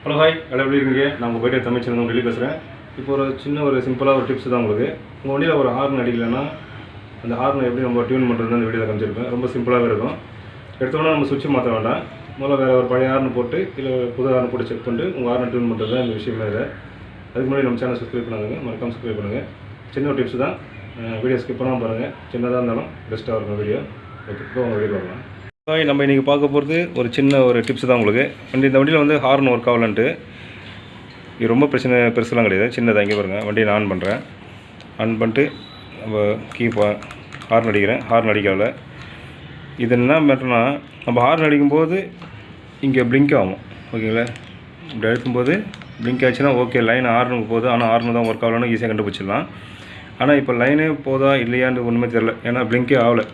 Hello hi எல்லாம் எப்படி இருக்கீங்க? நான் உங்கள் போய்ட்டு தமிழ் சேனல் வெளியே பேசுகிறேன். இப்போ ஒரு சின்ன ஒரு சிம்பிளாக ஒரு டிப்ஸ் தான் உங்களுக்கு. உங்கள் வண்டியில் ஒரு ஹார்ன் அடிக்கலைன்னா அந்த ஹார்னை எப்படி நம்ம டியூன் பண்ணுறது அந்த வீடியோவில் காமிச்சிருப்பேன். ரொம்ப சிம்பிளாகவே இருக்கும். எடுத்தோன்னா நம்ம சுவிட்ச் மாற்ற வேண்டாம். முதல்ல வேறு ஒரு பழைய ஹார்ன் போட்டு இல்லை புது ஹார்ன் போட்டு செக் பண்ணிட்டு உங்கள் ஹார்னை டியூன் பண்ணுறது தான் இந்த விஷயமே இல்லை. அதுக்கு முன்னாடி நம்ம சேனல் சப்ஸ்கிரைப் பண்ணுங்க, மறக்காம சப்ஸ்கிரைப் பண்ணுங்கள். சின்ன ஒரு டிப்ஸ் தான், வீடியோ ஸ்கிப் பண்ணாமல் பாருங்கள். சின்னதாக இருந்தாலும் பெஸ்ட்டாக இருக்கும் வீடியோ. ஓகே, இப்போ உங்கள் வீடியோ பார்க்கலாம். நம்ம இன்றைக்கி பார்க்க போகிறது ஒரு சின்ன ஒரு டிப்ஸ் தான் உங்களுக்கு. இந்த வண்டியில் வந்து ஹார்ன் ஒர்க் ஆகலன்ட்டு இது ரொம்ப பெருசுலாம் கிடையாது, சின்னதாக. இங்கே பாருங்கள், வண்டியை நான் ஆன் பண்ணுறேன். ஆன் பண்ணிட்டு நம்ம ஹார்ன் அடிக்கிறேன். ஹார்ன் அடிக்கல. இது என்ன மேட்டர்னா, நம்ம ஹார்ன் அடிக்கும்போது இங்கே பிளிங்க் ஆகும். ஓகேங்களா? இப்படி அழுத்தும்போது பிளிங்க் ஆச்சுன்னா ஓகே, லைன் ஹார்னுக்கு போகுது. ஆனால் ஹார்னு தான் ஒர்க் ஆகலன்னு ஈஸியாக கண்டுபிடிச்சிடலாம். ஆனால் இப்போ லைனே போதா இல்லையான்னு ஒன்றுமே தெரில, ஏன்னா பிளிங்கே ஆகலை.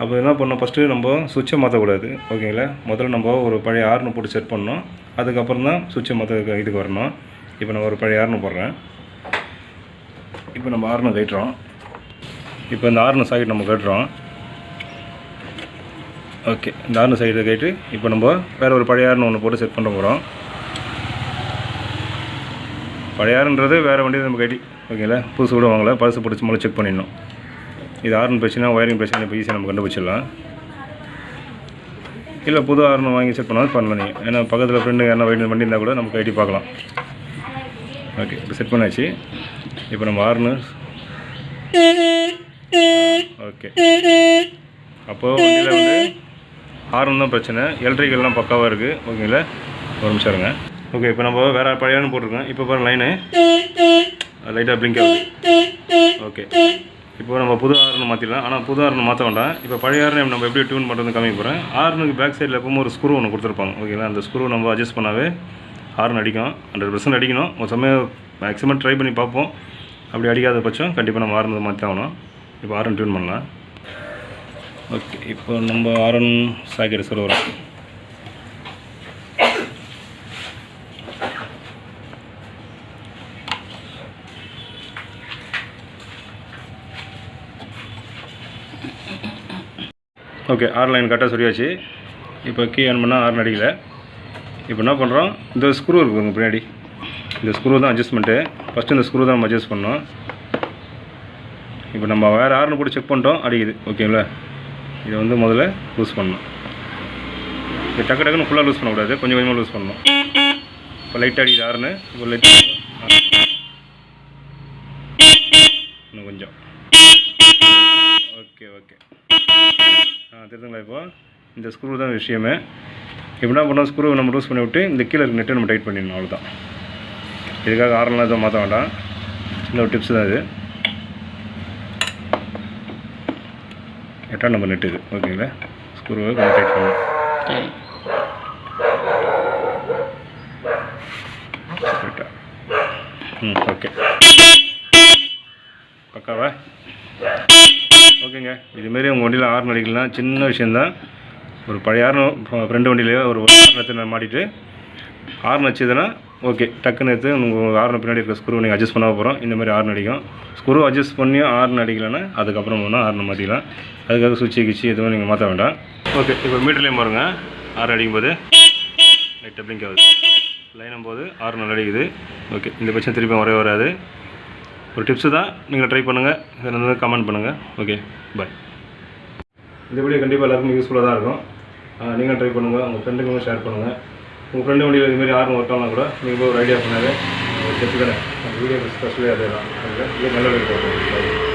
அப்போ என்ன பண்ணோம், ஃபஸ்ட்டு நம்ம சுவிட்சை மாற்றக்கூடாது. ஓகேங்களா? முதல்ல நம்ம ஒரு பழைய ஹார்னு போட்டு செட் பண்ணோம். அதுக்கப்புறம் தான் சுவிட்சை மாற்ற இதுக்கு வரணும். இப்போ நம்ம ஒரு பழைய ஹார்னு போடுறேன். இப்போ நம்ம ஹார்னை கட்டுறோம். இப்போ இந்த ஹார்னு சைடு நம்ம கட்டுறோம். ஓகே, இந்த ஹார்னு சைடு கேட்டு இப்போ நம்ம வேறு ஒரு பழைய ஹார்னு ஒன்று போட்டு செட் பண்ண போகிறோம். பழைய ஹார்ன்றது வேறு வண்டியை நம்ம கட்டி, ஓகேங்களா? புதுசு கூட வாங்கலை, பழசு பிடிச்சி முதல்ல செக் பண்ணிடணும். இது ஹார்ன் பிரச்சனை, ஒயரிங் பிரச்சனை இப்போ ஈஸியாக நம்ம கண்டுபிடிச்சிடலாம். இல்லை புது ஹார்ன் வாங்கி செட் பண்ணாலும் பண்ணலாம் நீங்கள். ஏன்னா பக்கத்தில் ஃப்ரெண்டு யாரா வண்டி இருந்தால் கூட நம்ம கட்டி பார்க்கலாம். ஓகே, இப்போ செட் பண்ணாச்சு. இப்போ நம்ம ஹார்னு ஓகே. அப்போது வண்டியில் வந்து ஹார்ன் தான் பிரச்சனை, எலக்ட்ரிக்கல்லாம் பக்காவாக இருக்குது. ஓகேங்களா? ஒரு நிமிஷம் இருங்க. ஓகே, இப்போ நம்ம வேறு பழைய போட்டிருக்கோம். இப்போ பாருங்கள், லைனு லைட்டாக பிளிங்க் ஆகுது. ஓகே, இப்போ நம்ம புது ஹார்னு மாற்றிடலாம். ஆனால் புது ஹார்னு மாற்ற வேண்டாம். இப்போ பழைய ஹார்னை நம்ம எப்படி டியூன் பண்ணுறது காமிக்க போகிறேன். ஹார்னுக்கு பேக் சைடில் எப்பவும் ஒரு ஸ்க்ரூ ஒன்று கொடுத்துருப்பாங்க. ஓகேங்களா? அந்த ஸ்க்ரூ நம்ம அட்ஜஸ்ட் பண்ணாவே ஹார்ன் அடிக்கும். 100% அடிக்கணும். ஒரு சமயம் மேக்ஸிமம் ட்ரை பண்ணி பார்ப்போம். அப்படி அடிக்காத பட்சம் கண்டிப்பாக நம்ம ஹார்ன் மாற்றி ஆகணும். இப்போ ஹார்ன் டியூன் பண்ணலாம். ஓகே, இப்போ நம்ம ஹார்ன் சாக்கெட் சொல்லுறோம். ஓகே, ஹார்ன் லைன் கரெக்டாக சொல்லியாச்சு. இப்போ கீ ஆன் பண்ணால் ஹார்ன் அடிக்கலை. இப்போ என்ன பண்ணுறோம், இந்த ஸ்க்ரூ இருக்குதுங்க பின்னாடி, இந்த ஸ்க்ரூ தான் அட்ஜஸ்ட்மெண்ட்டு. ஃபஸ்ட்டு இந்த ஸ்க்ரூ தான் நம்ம அட்ஜஸ்ட் பண்ணோம். இப்போ நம்ம வேறு ஹார்ன் போட்டு செக் பண்ணிட்டோம், அடிக்குது. ஓகேங்களா? இதை வந்து முதல்ல லூஸ் பண்ணணும். இப்போ டக்கு டக்குன்னு ஃபுல்லாக லூஸ் பண்ணக்கூடாது, கொஞ்சம் கொஞ்சமாக லூஸ் பண்ணணும். இப்போ லைட்டாக அடிக்குது ஹார்னு. இப்போ லைட் இன்னும் கொஞ்சம். ஓகே ஓகே, தெரியுதுங்களா? இப்போ இந்த ஸ்க்ரூ தான் விஷயமே. இப்போ என்ன பண்ணோம், ஸ்க்ரூவை நம்ம லூஸ் பண்ணி விட்டு இந்த கீழே இருக்க நெட்டை நம்ம டைட் பண்ணிடணும். அவ்வளோதான். இதுக்காக ஹார்ன்லாம் எதுவும் மாற்ற வேண்டாம். சின்ன ஒரு டிப்ஸ் தான் இது. 8ஆம் நம்பர் நெட்டு இது. ஓகேங்களா? ஸ்க்ரூவை கொஞ்சம் டைட் பண்ணணும். ஓகே, பக்காவா? ஓகேங்க, இதுமாரி உங்கள் வண்டியில் ஹார்ன் அடிக்கலாம், சின்ன விஷயந்தான். ஒரு பழைய ஹார்ன் ஃப்ரெண்டு வண்டியிலேயே ஒரு ஹார்ன் மாட்டிட்டு ஹார்ன் வச்சதுன்னா ஓகே, டக்குன்னு எடுத்து உங்கள் ஹார்ன் பின்னாடி இருக்க ஸ்க்ரூ நீங்கள் அட்ஜஸ்ட் பண்ண போகிறோம். இந்தமாதிரி ஹார்ன் அடிக்கும். ஸ்க்ரூ அட்ஜஸ்ட் பண்ணியும் ஹார்ன் அடிக்கலைன்னா அதுக்கப்புறம் வேணால் ஹார்ன் மாற்றிக்கலாம். அதுக்காக சுவிட்சு கிச்சு எதுவும் நீங்கள் மாற்ற வேண்டாம். ஓகே, இப்போ மீட்டர்லேயும் பாருங்கள், ஹார்ன் அடிக்கும்போது லைட்டாக பிளிங்க் ஆகுது. லைனும் போது ஹார்ன் நல்லா அடிக்குது. ஓகே, இந்த பட்சம் திருப்பி வரவே வராது. ஒரு டிப்ஸு தான், நீங்கள் ட்ரை பண்ணுங்கள். இதில் வந்து கமெண்ட் பண்ணுங்கள். ஓகே, பாய். இந்த வீடியோ கண்டிப்பாக எல்லாருக்கும் யூஸ்ஃபுல்லாக தான் இருக்கும். நீங்கள் ட்ரை பண்ணுங்கள், உங்கள் ஃப்ரெண்டுங்களும் ஷேர் பண்ணுங்கள். உங்கள் ஃப்ரெண்டு வண்டியில் இதுமாரி ஹார்ன் ஒர்க் ஆகலாம் கூட நீங்கள் போய் ஒரு ஐடியா பண்ணாரு. அந்த வீடியோ ஸ்பெஷலி அதே தான். நல்ல வீடியோ.